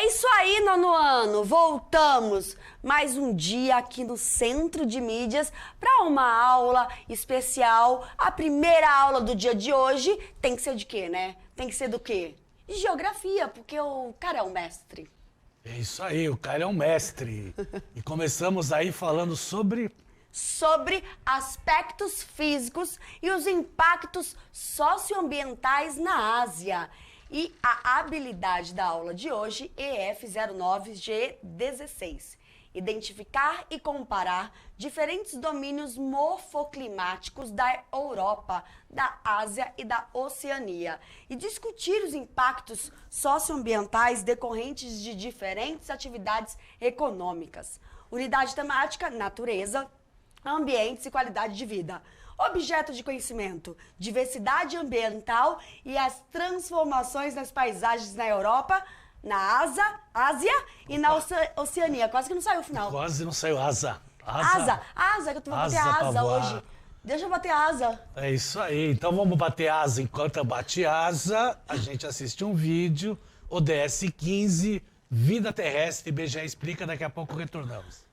É isso aí, nono ano! Voltamos mais um dia aqui no Centro de Mídias para uma aula especial. A primeira aula do dia de hoje tem que ser de quê, né? Tem que ser do quê? De geografia, porque o cara é um mestre. É isso aí, o cara é um mestre. E começamos aí falando sobre aspectos físicos e os impactos socioambientais na Ásia. E a habilidade da aula de hoje, EF09G16. Identificar e comparar diferentes domínios morfoclimáticos da Europa, da Ásia e da Oceania. E discutir os impactos socioambientais decorrentes de diferentes atividades econômicas. Unidade temática, natureza, ambientes e qualidade de vida. Objeto de conhecimento, diversidade ambiental e as transformações nas paisagens na Europa, na Ásia e na Oceania. Quase que não saiu o final. Quase não saiu asa, que eu vou bater asa hoje. Deixa eu bater asa. É isso aí, então vamos bater asa. Enquanto eu bate asa, a gente assiste um vídeo, ODS 15, Vida Terrestre, IBGE Explica, daqui a pouco retornamos.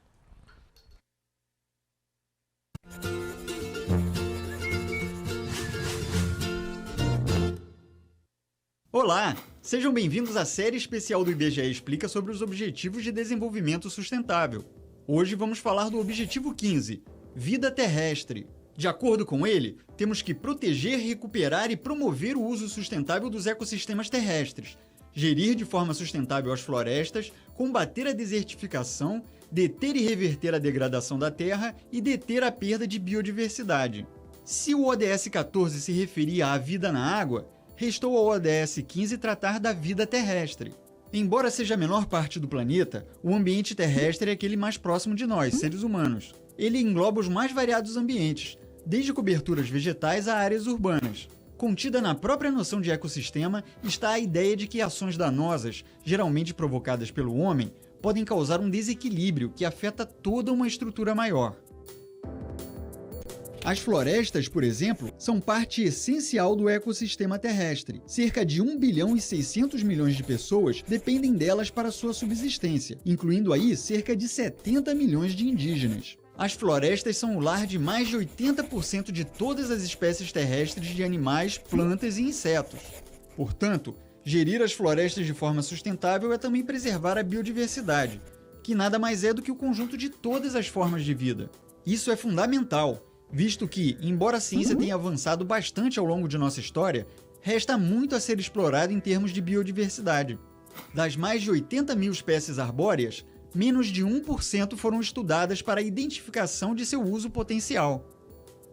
Olá! Sejam bem-vindos à série especial do IBGE Explica sobre os Objetivos de Desenvolvimento Sustentável. Hoje vamos falar do Objetivo 15, Vida Terrestre. De acordo com ele, temos que proteger, recuperar e promover o uso sustentável dos ecossistemas terrestres, gerir de forma sustentável as florestas, combater a desertificação, deter e reverter a degradação da terra e deter a perda de biodiversidade. Se o ODS 14 se referia à vida na água, restou ao ODS 15 tratar da vida terrestre. Embora seja a menor parte do planeta, o ambiente terrestre é aquele mais próximo de nós, seres humanos. Ele engloba os mais variados ambientes, desde coberturas vegetais a áreas urbanas. Contida na própria noção de ecossistema está a ideia de que ações danosas, geralmente provocadas pelo homem, podem causar um desequilíbrio que afeta toda uma estrutura maior. As florestas, por exemplo, são parte essencial do ecossistema terrestre. Cerca de 1 bilhão e 600 milhões de pessoas dependem delas para sua subsistência, incluindo aí cerca de 70 milhões de indígenas. As florestas são o lar de mais de 80% de todas as espécies terrestres de animais, plantas e insetos. Portanto, gerir as florestas de forma sustentável é também preservar a biodiversidade, que nada mais é do que o conjunto de todas as formas de vida. Isso é fundamental, visto que, embora a ciência tenha avançado bastante ao longo de nossa história, resta muito a ser explorado em termos de biodiversidade. Das mais de 80 mil espécies arbóreas, menos de 1% foram estudadas para a identificação de seu uso potencial.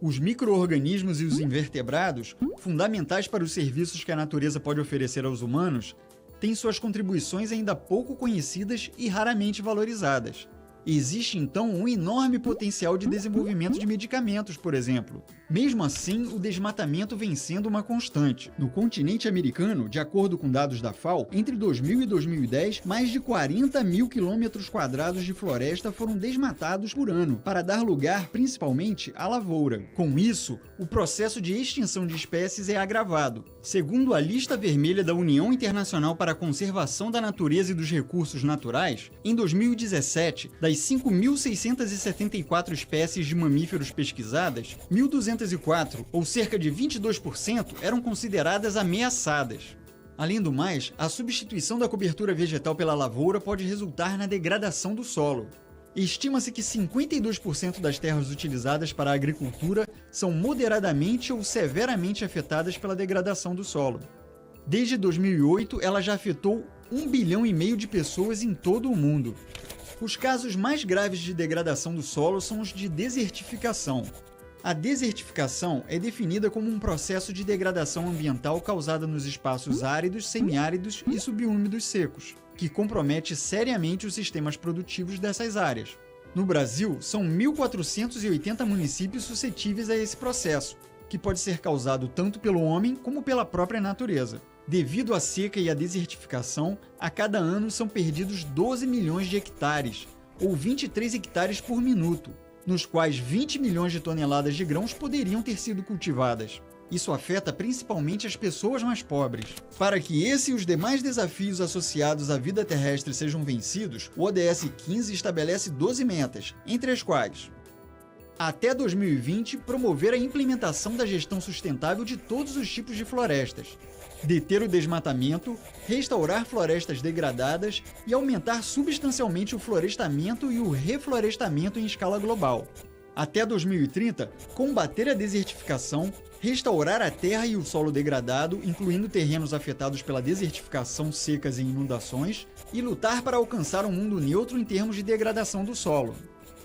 Os micro-organismos e os invertebrados, fundamentais para os serviços que a natureza pode oferecer aos humanos, têm suas contribuições ainda pouco conhecidas e raramente valorizadas. Existe, então, um enorme potencial de desenvolvimento de medicamentos, por exemplo. Mesmo assim, o desmatamento vem sendo uma constante. No continente americano, de acordo com dados da FAO, entre 2000 e 2010, mais de 40 mil quilômetros quadrados de floresta foram desmatados por ano, para dar lugar, principalmente, à lavoura. Com isso, o processo de extinção de espécies é agravado. Segundo a lista vermelha da União Internacional para a Conservação da Natureza e dos Recursos Naturais, em 2017, das 5.674 espécies de mamíferos pesquisadas, 1.204, ou cerca de 22%, eram consideradas ameaçadas. Além do mais, a substituição da cobertura vegetal pela lavoura pode resultar na degradação do solo. Estima-se que 52% das terras utilizadas para a agricultura são moderadamente ou severamente afetadas pela degradação do solo. Desde 2008, ela já afetou 1,5 bilhão de pessoas em todo o mundo. Os casos mais graves de degradação do solo são os de desertificação. A desertificação é definida como um processo de degradação ambiental causada nos espaços áridos, semiáridos e subúmidos secos, que compromete seriamente os sistemas produtivos dessas áreas. No Brasil, são 1.480 municípios suscetíveis a esse processo, que pode ser causado tanto pelo homem como pela própria natureza. Devido à seca e à desertificação, a cada ano são perdidos 12 milhões de hectares, ou 23 hectares por minuto, nos quais 20 milhões de toneladas de grãos poderiam ter sido cultivadas. Isso afeta principalmente as pessoas mais pobres. Para que esse e os demais desafios associados à vida terrestre sejam vencidos, o ODS 15 estabelece 12 metas, entre as quais: até 2020, promover a implementação da gestão sustentável de todos os tipos de florestas, deter o desmatamento, restaurar florestas degradadas e aumentar substancialmente o florestamento e o reflorestamento em escala global. Até 2030, combater a desertificação, restaurar a terra e o solo degradado, incluindo terrenos afetados pela desertificação, secas e inundações, e lutar para alcançar um mundo neutro em termos de degradação do solo.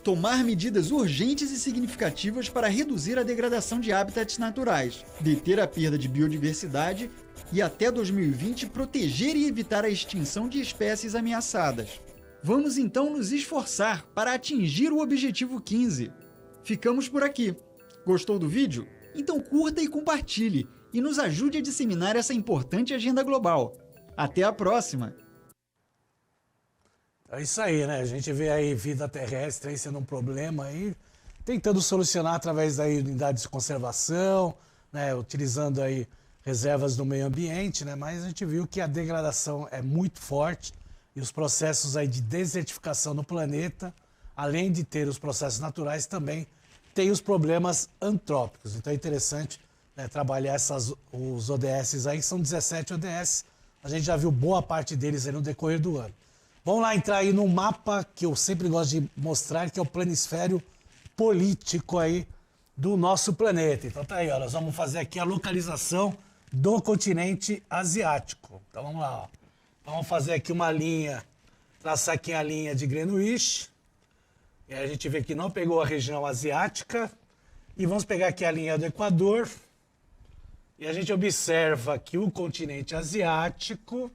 Tomar medidas urgentes e significativas para reduzir a degradação de habitats naturais, deter a perda de biodiversidade e, até 2020, proteger e evitar a extinção de espécies ameaçadas. Vamos então nos esforçar para atingir o objetivo 15. Ficamos por aqui. Gostou do vídeo? Então curta e compartilhe e nos ajude a disseminar essa importante agenda global. Até a próxima! É isso aí, né? A gente vê aí vida terrestre aí sendo um problema aí, tentando solucionar através das unidades de conservação, né? Utilizando aí reservas do meio ambiente, né? Mas a gente viu que a degradação é muito forte e os processos aí de desertificação no planeta, além de ter os processos naturais, também tem os problemas antrópicos. Então é interessante, né, trabalhar os ODS aí, que são 17 ODS. A gente já viu boa parte deles aí no decorrer do ano. Vamos lá entrar aí no mapa que eu sempre gosto de mostrar, que é o planisfério político aí do nosso planeta. Então tá aí, ó, nós vamos fazer aqui a localização do continente asiático. Então vamos lá, ó. Vamos fazer aqui uma linha, traçar aqui a linha de Greenwich. E aí a gente vê que não pegou a região asiática. E vamos pegar aqui a linha do Equador. E a gente observa que o continente asiático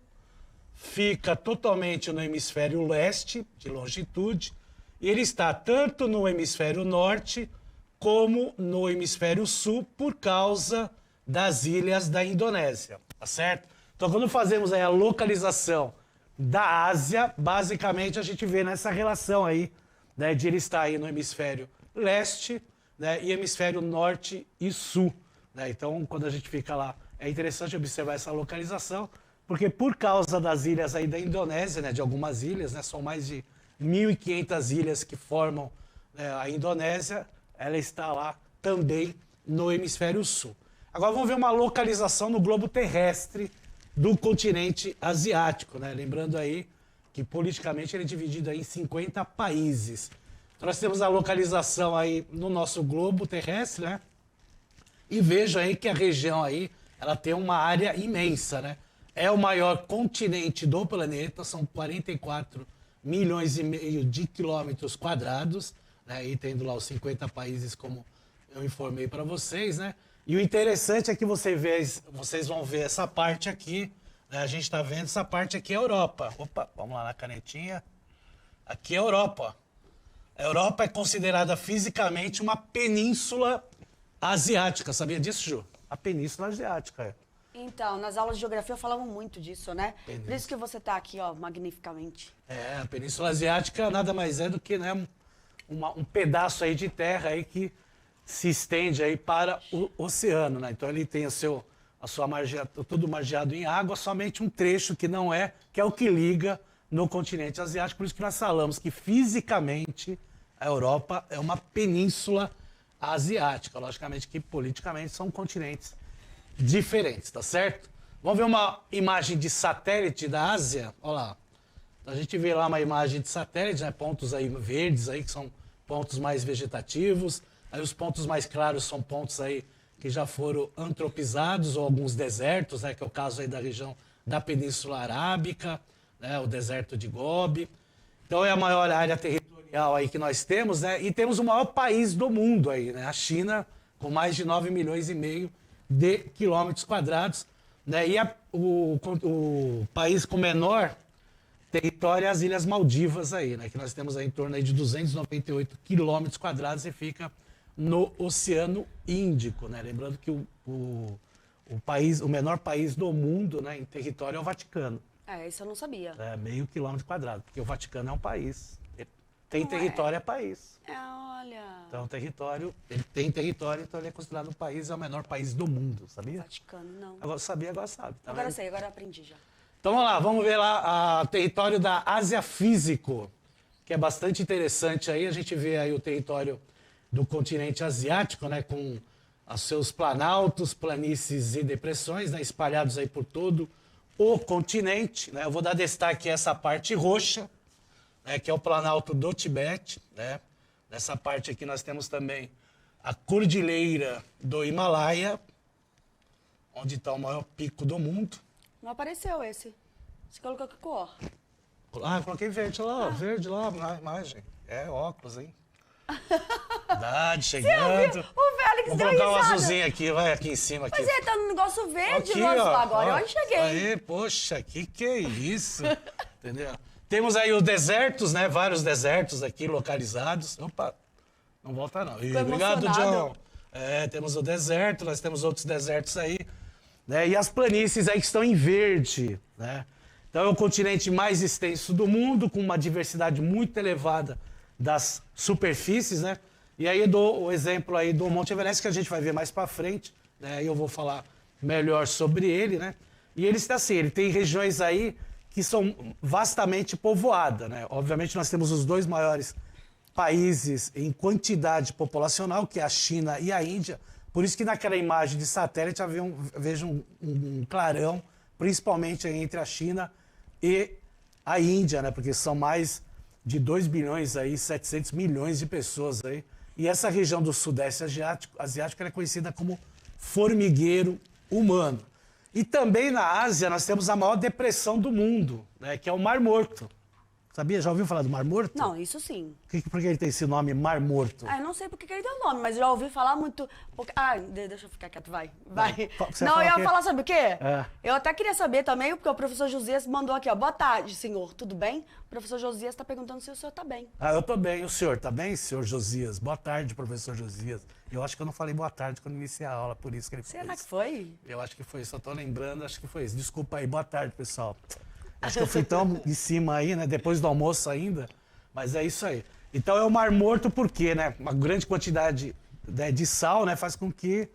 fica totalmente no hemisfério leste, de longitude, e ele está tanto no hemisfério norte como no hemisfério sul por causa das ilhas da Indonésia, tá certo? Então, quando fazemos aí a localização da Ásia, basicamente a gente vê nessa relação aí, né, de ele estar aí no hemisfério leste, né, e hemisfério norte e sul, né? Então, quando a gente fica lá, é interessante observar essa localização, porque por causa das ilhas aí da Indonésia, né, de algumas ilhas, né, são mais de 1.500 ilhas que formam, né, a Indonésia, ela está lá também no hemisfério sul. Agora vamos ver uma localização no globo terrestre do continente asiático, né? Lembrando aí que politicamente ele é dividido aí em 50 países. Então nós temos a localização aí no nosso globo terrestre, né? E veja aí que a região aí, ela tem uma área imensa, né? É o maior continente do planeta, são 44 milhões e meio de quilômetros quadrados, né? E tendo lá os 50 países, como eu informei para vocês, né? E o interessante é que vocês vão ver essa parte aqui, né? A gente está vendo essa parte aqui é a Europa. Opa, vamos lá na canetinha. Aqui é a Europa. A Europa é considerada fisicamente uma península asiática. Sabia disso, Ju? A península asiática, é. Então, nas aulas de geografia falavam muito disso, né? Por isso que você está aqui, ó, magnificamente. É, a Península Asiática nada mais é do que, né, um pedaço aí de terra aí que se estende aí para o oceano, né? Então ele tem a sua margem, tudo margeado em água, somente um trecho que não é, que é o que liga no continente asiático. Por isso que nós falamos que fisicamente a Europa é uma península asiática. Logicamente que politicamente são continentes diferentes, tá certo? Vamos ver uma imagem de satélite da Ásia? Olha lá. A gente vê lá uma imagem de satélite, né? Pontos aí verdes aí, que são pontos mais vegetativos. Aí os pontos mais claros são pontos aí que já foram antropizados, ou alguns desertos, né? Que é o caso aí da região da Península Arábica, né? O deserto de Gobi. Então é a maior área territorial aí que nós temos, né? E temos o maior país do mundo aí, né? A China, com mais de 9 milhões e meio de quilômetros quadrados, né? E o país com menor território é as Ilhas Maldivas aí, né? Que nós temos aí em torno aí de 298 quilômetros quadrados e fica no Oceano Índico, né? Lembrando que o menor país do mundo, né, em território é o Vaticano. É, isso eu não sabia. É meio quilômetro quadrado, porque o Vaticano é um país Tem território, é país. Olha. Então, ele tem território, então ele é considerado um país, é o menor país do mundo, sabia? Vaticano, não. Agora sabia, agora sabe. Tá Agora eu vendo? sei, agora eu aprendi já. Então vamos lá, vamos ver lá o território da Ásia Físico, que é bastante interessante aí. A gente vê aí o território do continente asiático, né, com os seus planaltos, planícies e depressões, né, espalhados aí por todo o continente, né. Eu vou dar destaque a essa parte roxa, né, que é o planalto do Tibete, né. Nessa parte aqui nós temos também a cordilheira do Himalaia, onde está o maior pico do mundo. Não apareceu esse. Você colocou que cor? Ah, eu coloquei verde lá, ó, verde lá na imagem. É óculos, hein? Idade chegando. O Félix Vou deu colocar um risada. azulzinho aqui, vai aqui em cima. Aqui. Mas é, tá no negócio verde Aqui, no azul ó, agora. ó. Eu enxerguei. Aí, poxa, que é isso? Entendeu? Temos aí os desertos, né? Vários desertos aqui localizados. Opa, não volta não. Ih, obrigado, emocionado. John. Temos o deserto, nós temos outros desertos aí, né? E as planícies aí que estão em verde, né? Então é o continente mais extenso do mundo, com uma diversidade muito elevada das superfícies, né? E aí eu dou o exemplo aí do Monte Everest, que a gente vai ver mais para frente, né? E eu vou falar melhor sobre ele, né? E ele está assim, ele tem regiões aí que são vastamente povoadas, né? Obviamente nós temos os dois maiores países em quantidade populacional, que é a China e a Índia. Por isso que naquela imagem de satélite vejo um clarão, principalmente aí entre a China e a Índia, né? Porque são mais de 2 bilhões aí, 700 milhões de pessoas aí. E essa região do Sudeste Asiático ela é conhecida como formigueiro humano. E também na Ásia nós temos a maior depressão do mundo, né? Que é o Mar Morto. Sabia? Já ouviu falar do Mar Morto? Não, isso sim. Por que ele tem esse nome Mar Morto? Ah, eu não sei porque que ele deu o nome, mas eu já ouvi falar muito. Deixa eu ficar quieto, vai. Você Não, fala eu o ia quê? falar, sabe o quê? É. Eu até queria saber também, porque o professor Josias mandou aqui, ó. Boa tarde, senhor. Tudo bem? O professor Josias está perguntando se o senhor tá bem. Ah, eu tô bem. O senhor tá bem, senhor Josias? Boa tarde, professor Josias. Eu acho que eu não falei boa tarde quando iniciei a aula, por isso que ele fez. Será que foi? Eu acho que foi isso, eu tô lembrando, acho que foi isso. Desculpa aí, boa tarde, pessoal. Acho que eu fui tão em cima aí, né, depois do almoço ainda, mas é isso aí. Então é o Mar Morto porque, né, uma grande quantidade, né, de sal, né, faz com que,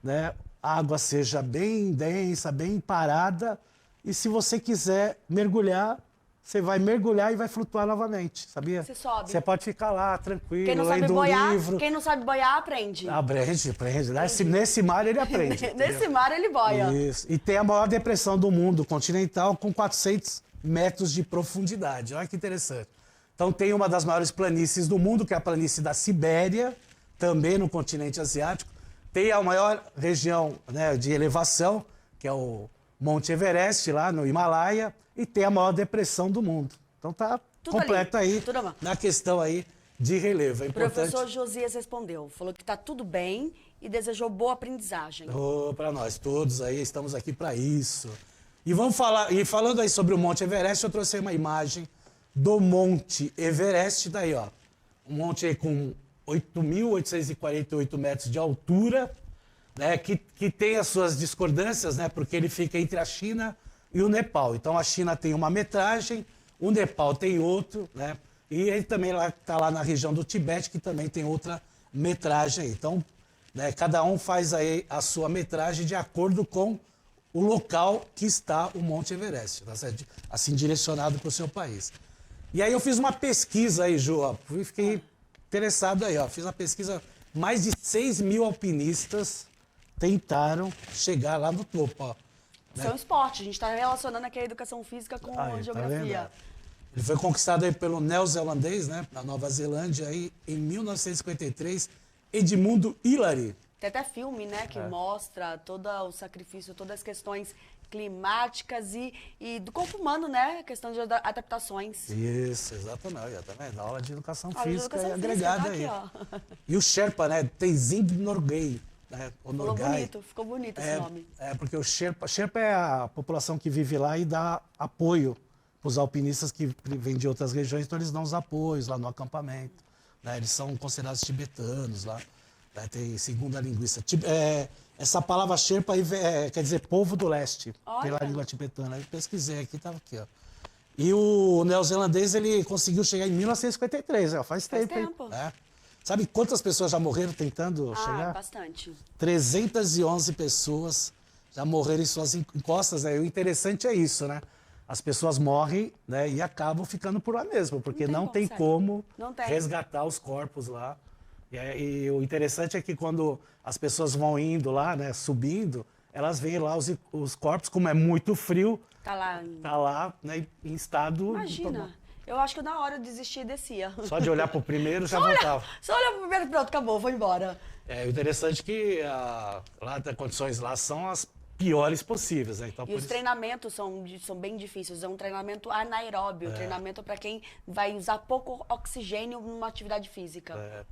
né, a água seja bem densa, bem parada, e se você quiser mergulhar, você vai mergulhar e vai flutuar novamente, sabia? Você sobe. Você pode ficar lá, tranquilo, Quem não sabe lendo um boiar, livro. quem não sabe boiar, aprende. Aprende. Nesse mar ele aprende. Nesse mar ele boia. Isso. E tem a maior depressão do mundo continental com 400 metros de profundidade. Olha que interessante. Então tem uma das maiores planícies do mundo, que é a planície da Sibéria, também no continente asiático. Tem a maior região, né, de elevação, que é o Monte Everest, lá no Himalaia, e tem a maior depressão do mundo. Então tá Tudo completo ali, aí tudo à mão. na questão aí de relevo. É O importante. professor Josias respondeu, falou que tá tudo bem e desejou boa aprendizagem. Para nós todos aí, estamos aqui para isso. E vamos falar, e falando aí sobre o Monte Everest, eu trouxe aí uma imagem do Monte Everest, daí ó, um monte aí com 8.848 metros de altura, né, que tem as suas discordâncias, né, porque ele fica entre a China e o Nepal. Então a China tem uma metragem, o Nepal tem outro, né, e ele também está lá na região do Tibete, que também tem outra metragem. Então, né, cada um faz aí a sua metragem de acordo com o local que está o Monte Everest, tá certo? Assim, direcionado para o seu país. E aí eu fiz uma pesquisa aí, Ju, ó, fiquei interessado aí, ó, fiz uma pesquisa, mais de 6 mil alpinistas tentaram chegar lá no topo, ó. Isso é um esporte, a gente está relacionando aqui a educação física com a Aí, tá geografia. vendo? Ele foi conquistado aí pelo neozelandês, né, na Nova Zelândia, aí, em 1953, Edmundo Hillary. Tem até filme, né, que É. mostra todo o sacrifício, todas as questões climáticas e do corpo humano, né, a questão de adaptações. Isso, exatamente, ó, tá vendo? Aula de educação Aula de física educação e física, agregada tá aí. aqui, ó. E o Sherpa, né, Tenzing Norgay, né, o Falou Norgay. ficou bonito esse nome. Porque o Sherpa é a população que vive lá e dá apoio para os alpinistas que vêm de outras regiões, então eles dão os apoios lá no acampamento, né, eles são considerados tibetanos lá, né, tem segunda linguista. Essa palavra Sherpa aí quer dizer povo do leste, Olha. pela língua tibetana. Eu pesquisei aqui, estava aqui, ó. E o neozelandês, ele conseguiu chegar em 1953, faz tempo. tempo. Né? Sabe quantas pessoas já morreram tentando chegar? Bastante. 311 pessoas já morreram em suas encostas, né? E o interessante é isso, né? As pessoas morrem, né, e acabam ficando por lá mesmo, porque não tem como resgatar os corpos lá. E o interessante é que quando as pessoas vão indo lá, né, subindo, elas veem lá os corpos, como é muito frio, tá lá né, em estado... Imagina, eu acho que na hora eu desistia e descia. Só de olhar pro primeiro já voltava. Só olhar pro primeiro, pronto, acabou, vou embora. O interessante é que lá as condições lá são as piores possíveis, né? Então, e os treinamentos são bem difíceis. É um treinamento anaeróbio, treinamento para quem vai usar pouco oxigênio numa atividade física.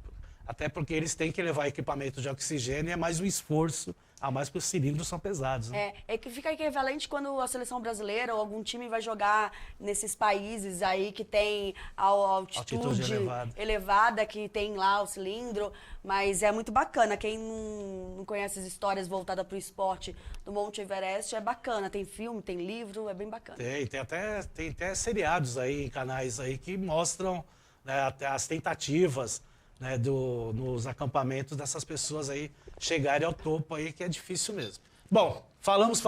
Até porque eles têm que levar equipamento de oxigênio e é mais um esforço a mais porque os cilindros são pesados. Né? É que fica equivalente quando a seleção brasileira ou algum time vai jogar nesses países aí que tem a altitude elevada, que tem lá o cilindro, mas é muito bacana. Quem não conhece as histórias voltadas para o esporte do Monte Everest, é bacana. Tem filme, tem livro, é bem bacana. Tem até seriados aí em canais aí que mostram, né, até as tentativas, né, nos acampamentos dessas pessoas aí chegarem ao topo aí, que é difícil mesmo. Bom, falamos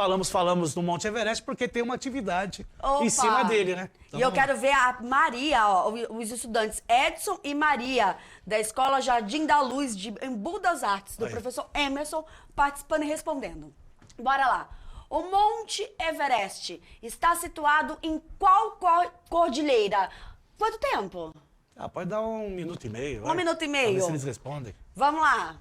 do Monte Everest porque tem uma atividade em cima dele, né? Então, e eu quero ver a Maria, os estudantes Edson e Maria, da Escola Jardim da Luz, de Embu das Artes, do professor Emerson, participando e respondendo. Bora lá. O Monte Everest está situado em qual cordilheira? Quanto tempo? Pode dar 1 minuto e meio. 1 minuto e meio. Vamos ver se eles respondem. Vamos lá.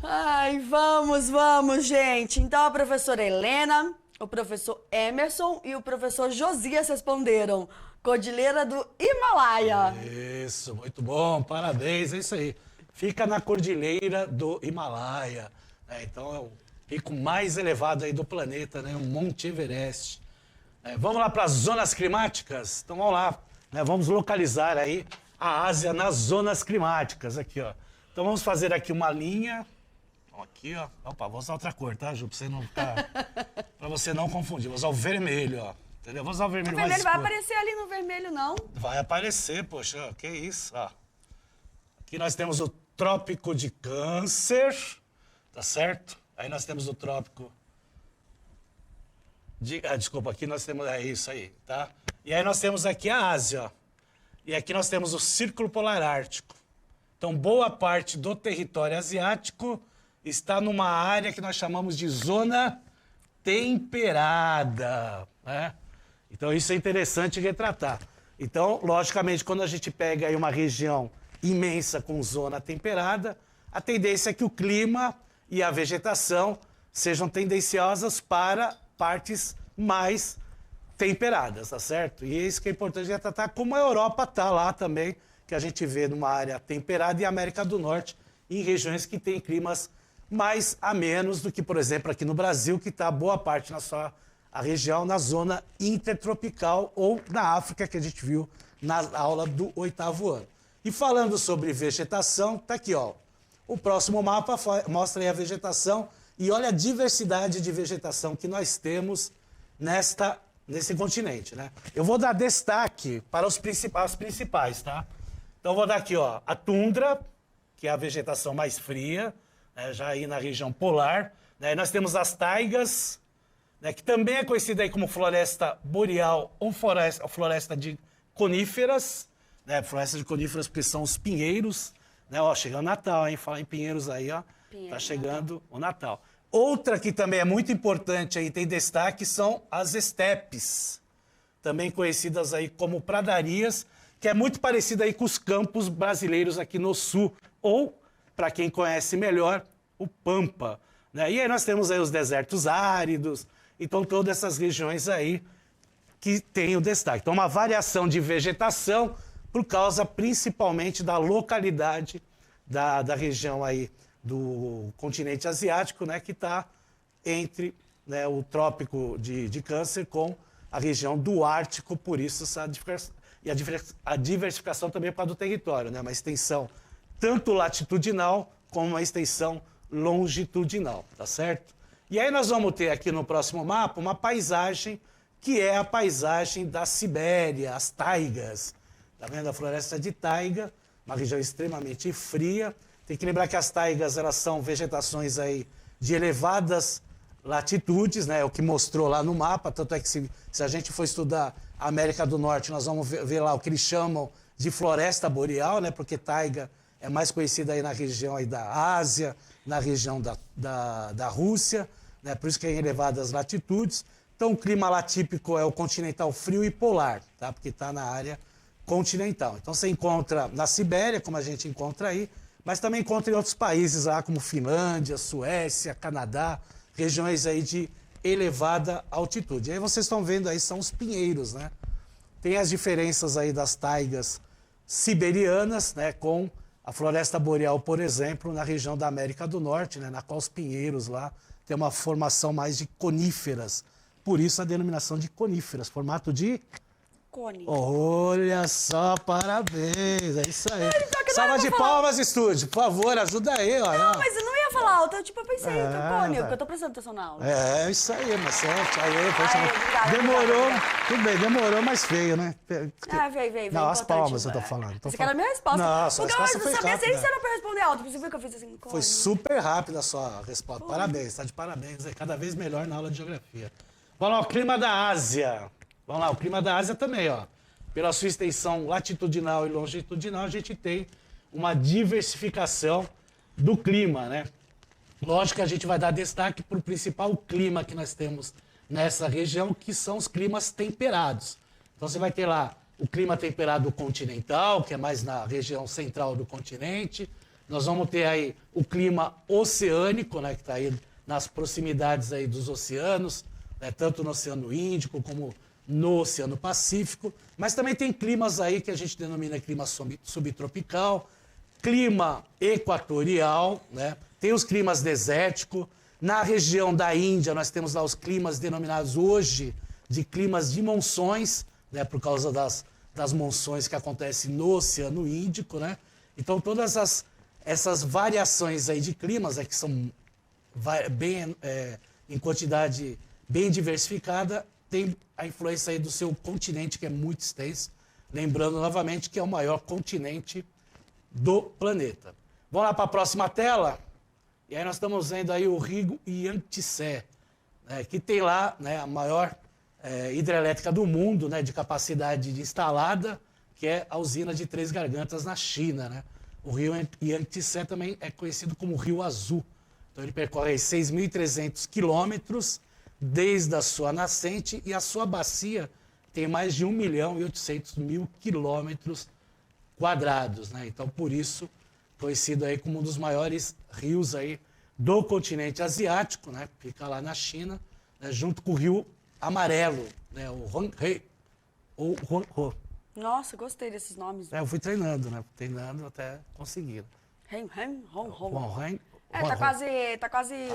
Ai, vamos, gente. Então, a professora Helena, o professor Emerson e o professor Josias responderam. Cordilheira do Himalaia. Isso, muito bom, parabéns, é isso aí. Fica na Cordilheira do Himalaia. Então, é o pico mais elevado aí do planeta, né? O Monte Everest. Vamos lá para as zonas climáticas? Então, vamos lá. Vamos localizar aí a Ásia nas zonas climáticas. Aqui, ó. Então, vamos fazer aqui uma linha. Aqui, ó. Opa, vou usar outra cor, tá, Ju? Pra você não confundir. Vou usar o vermelho, ó. Entendeu? Vou usar o vermelho mais escuro. O vermelho vai aparecer ali no vermelho, não? Vai aparecer, poxa. Que isso, ó. Aqui nós temos o Trópico de Câncer, tá certo? Aí nós temos o Trópico de... desculpa, aqui nós temos... É isso aí, tá? E aí nós temos aqui a Ásia, ó. E aqui nós temos o Círculo Polar Ártico. Então, boa parte do território asiático está numa área que nós chamamos de zona temperada, né? Então, isso é interessante retratar. Então, logicamente, quando a gente pega aí uma região imensa com zona temperada, a tendência é que o clima e a vegetação sejam tendenciosas para partes mais temperadas, tá certo? E isso que é importante retratar, como a Europa está lá também, que a gente vê numa área temperada, e a América do Norte, em regiões que têm climas mais amenos do que, por exemplo, aqui no Brasil, que está boa parte na sua a região na zona intertropical ou na África, que a gente viu na aula do 8º ano. E falando sobre vegetação, tá aqui, ó. O próximo mapa mostra aí a vegetação e olha a diversidade de vegetação que nós temos nesse continente, né? Eu vou dar destaque para os principais, tá? Então eu vou dar aqui, ó, a tundra, que é a vegetação mais fria, né, já aí na região polar. Né? Nós temos as taigas, né, que também é conhecida aí como floresta boreal ou floresta de coníferas, né? Floresta de coníferas porque são os pinheiros, né? Ó, chegando o Natal, hein? Falar em pinheiros aí, ó, tá chegando o Natal. Outra que também é muito importante aí, tem destaque, são as estepes, também conhecidas aí como pradarias, que é muito parecida aí com os campos brasileiros aqui no sul, ou, para quem conhece melhor, o Pampa. Né? E aí nós temos aí os desertos áridos, então todas essas regiões aí que tem o destaque. Então uma variação de vegetação por causa principalmente da localidade da região aí do continente asiático, né, que está entre, né, o trópico de Câncer com a região do Ártico, por isso a diversificação também é para do território, né, uma extensão tanto latitudinal como uma extensão longitudinal, tá certo? E aí nós vamos ter aqui no próximo mapa uma paisagem que é a paisagem da Sibéria, as taigas. Tá vendo? A floresta de taiga, uma região extremamente fria. Tem que lembrar que as taigas, elas são vegetações aí de elevadas latitudes, né? É o que mostrou lá no mapa, tanto é que se a gente for estudar a América do Norte, nós vamos ver lá o que eles chamam de floresta boreal, né? Porque taiga é mais conhecida aí na região aí da Ásia, na região da Rússia, né? Por isso que é em elevadas latitudes. Então o clima lá típico é o continental frio e polar, tá? Porque está na área continental. Então você encontra na Sibéria, como a gente encontra aí, mas também encontra em outros países lá, como Finlândia, Suécia, Canadá, regiões aí de elevada altitude. E aí vocês estão vendo aí, são os pinheiros, né? Tem as diferenças aí das taigas siberianas, né, com a floresta boreal, por exemplo, na região da América do Norte, né, na qual os pinheiros lá têm uma formação mais de coníferas. Por isso a denominação de coníferas, formato de Cone. Olha só, parabéns, é isso aí. Salva de palmas, estúdio, por favor, ajuda aí. Ó, Não, mas eu não ia falar alto, eu pensei, cone, porque eu tô prestando atenção na aula. É, isso aí, mas certo. Obrigada, demorou, obrigada. tudo bem, demorou, mas feio, né? Veio. Não, as importante. palmas eu tô falando. Você quer a minha resposta? Não, a sua porque resposta eu foi sabia rápida. se era pra responder alto, você viu que eu fiz assim, cone. Foi super rápida a sua resposta, parabéns, tá de parabéns, é cada vez melhor na aula de geografia. Vamos lá, o clima da Ásia. Vamos lá, o clima da Ásia também, ó. Pela sua extensão latitudinal e longitudinal, a gente tem uma diversificação do clima, né? Lógico que a gente vai dar destaque para o principal clima que nós temos nessa região, que são os climas temperados. Então você vai ter lá o clima temperado continental, que é mais na região central do continente. Nós vamos ter aí o clima oceânico, né, que está aí nas proximidades aí dos oceanos, né, tanto no Oceano Índico como no Oceano Pacífico, mas também tem climas aí que a gente denomina clima subtropical, clima equatorial, né? Tem os climas desérticos. Na região da Índia, nós temos lá os climas denominados hoje de climas de monções, né? Por causa das monções que acontecem no Oceano Índico, né? Então, todas essas variações aí de climas, que são bem, em quantidade bem diversificada, tem a influência aí do seu continente, que é muito extenso. Lembrando novamente que é o maior continente do planeta. Vamos lá para a próxima tela. E aí nós estamos vendo aí o rio Yangtze, né, que tem lá, né, a maior hidrelétrica do mundo, né, de capacidade instalada, que é a usina de Três Gargantas na China, né? O rio Yangtze também é conhecido como Rio Azul. Então ele percorre 6.300 quilômetros desde a sua nascente, e a sua bacia tem mais de 1.800.000 quilômetros quadrados, né? Então, por isso, conhecido aí como um dos maiores rios aí do continente asiático, né? Fica lá na China, né? Junto com o Rio Amarelo, né? O Huanghe, ou Huanghe. Nossa, gostei desses nomes. Eu fui treinando, né? Treinando até conseguir. Huanghe. Huanghe. Tá quase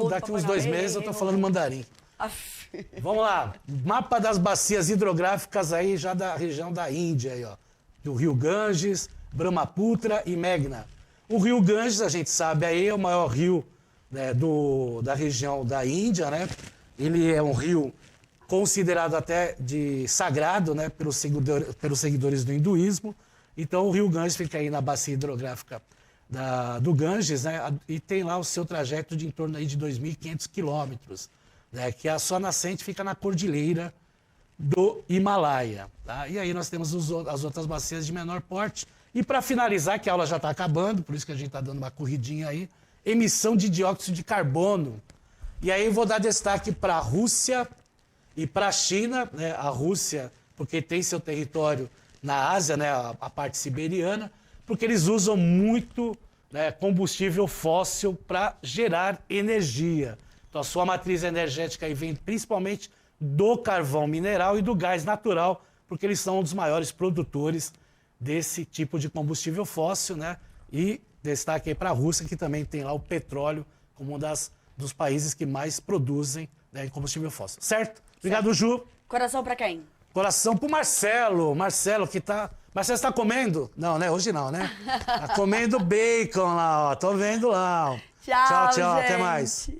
Daqui uns 2 meses eu tô falando mandarim. Aff. Vamos lá. Mapa das bacias hidrográficas aí já da região da Índia, aí, ó. Do rio Ganges, Brahmaputra e Meghna. O rio Ganges, a gente sabe aí, é o maior rio, né, da região da Índia, né? Ele é um rio considerado até de sagrado, né, pelos seguidores do hinduísmo. Então, o rio Ganges fica aí na bacia hidrográfica do Ganges, né, e tem lá o seu trajeto de em torno aí de 2.500 quilômetros, né, que a sua nascente fica na cordilheira do Himalaia. Tá? E aí nós temos as outras bacias de menor porte. E para finalizar, que a aula já está acabando, por isso que a gente está dando uma corridinha aí, emissão de dióxido de carbono. E aí eu vou dar destaque para a Rússia e para a China, né? A Rússia, porque tem seu território na Ásia, né? A parte siberiana, porque eles usam muito, né, combustível fóssil para gerar energia. Então a sua matriz energética aí vem principalmente do carvão mineral e do gás natural, porque eles são um dos maiores produtores desse tipo de combustível fóssil, né? E destaque aí para a Rússia, que também tem lá o petróleo como um dos países que mais produzem, né, combustível fóssil. Certo? Obrigado, Ju. Coração pra quem? Coração pro Marcelo. Marcelo que tá... Marcelo, você tá comendo? Não, né? Hoje não, né? Tá comendo bacon lá, ó. Tô vendo lá, ó. Tchau, tchau. gente. Até mais.